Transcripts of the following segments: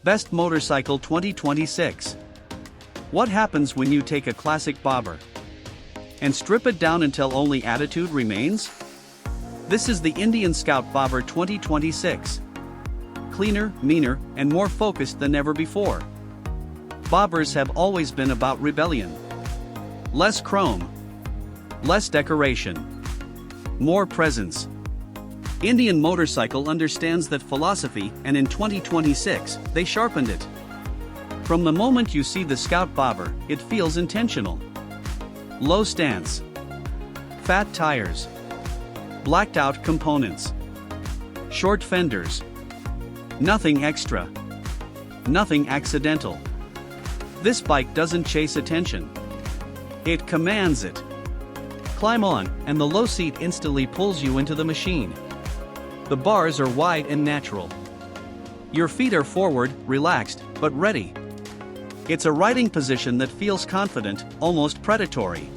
Best Motorcycle 2026. What happens when you take a classic bobber and strip it down until only attitude remains? This is the Indian Scout Bobber 2026. Cleaner, meaner, and more focused than ever before. Bobbers have always been about rebellion. Less chrome. Less decoration. More presence. Indian Motorcycle understands that philosophy, and in 2026, they sharpened it. From the moment you see the Scout Bobber, it feels intentional. Low stance. Fat tires. Blacked out components. Short fenders. Nothing extra. Nothing accidental. This bike doesn't chase attention. It commands it. Climb on, and the low seat instantly pulls you into the machine. The bars are wide and natural. Your feet are forward, relaxed, but ready. It's a riding position that feels confident, almost predatory.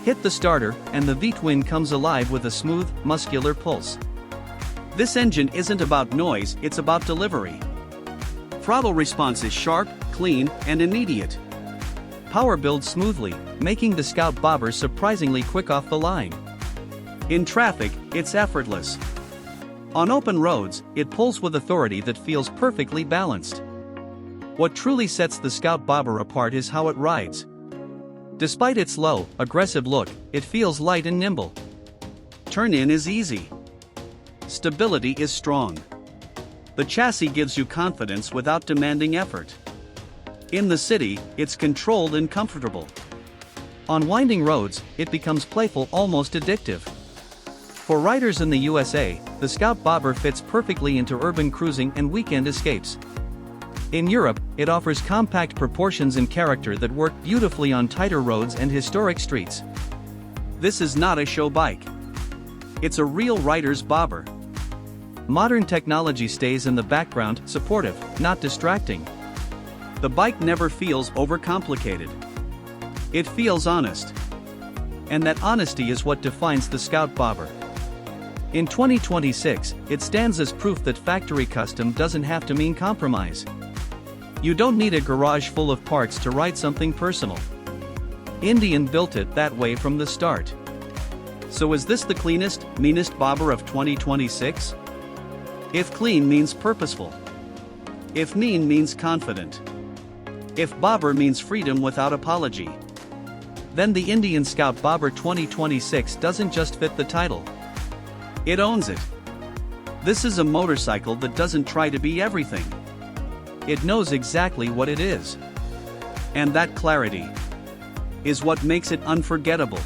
Hit the starter, and the V-twin comes alive with a smooth, muscular pulse. This engine isn't about noise, it's about delivery. Throttle response is sharp, clean, and immediate. Power builds smoothly, making the Scout Bobber surprisingly quick off the line. In traffic, it's effortless. On open roads, it pulls with authority that feels perfectly balanced. What truly sets the Scout Bobber apart is how it rides. Despite its low, aggressive look, it feels light and nimble. Turn-in is easy. Stability is strong. The chassis gives you confidence without demanding effort. In the city, it's controlled and comfortable. On winding roads, it becomes playful, almost addictive. For riders in the USA, the Scout Bobber fits perfectly into urban cruising and weekend escapes. In Europe, it offers compact proportions and character that work beautifully on tighter roads and historic streets. This is not a show bike. It's a real rider's bobber. Modern technology stays in the background, supportive, not distracting. The bike never feels overcomplicated. It feels honest. And that honesty is what defines the Scout Bobber. In 2026, it stands as proof that factory custom doesn't have to mean compromise. You don't need a garage full of parts to ride something personal. Indian built it that way from the start. So is this the cleanest, meanest bobber of 2026? If clean means purposeful. If mean means confident. If bobber means freedom without apology. Then the Indian Scout Bobber 2026 doesn't just fit the title. It owns it. This is a motorcycle that doesn't try to be everything. It knows exactly what it is. And that clarity is what makes it unforgettable.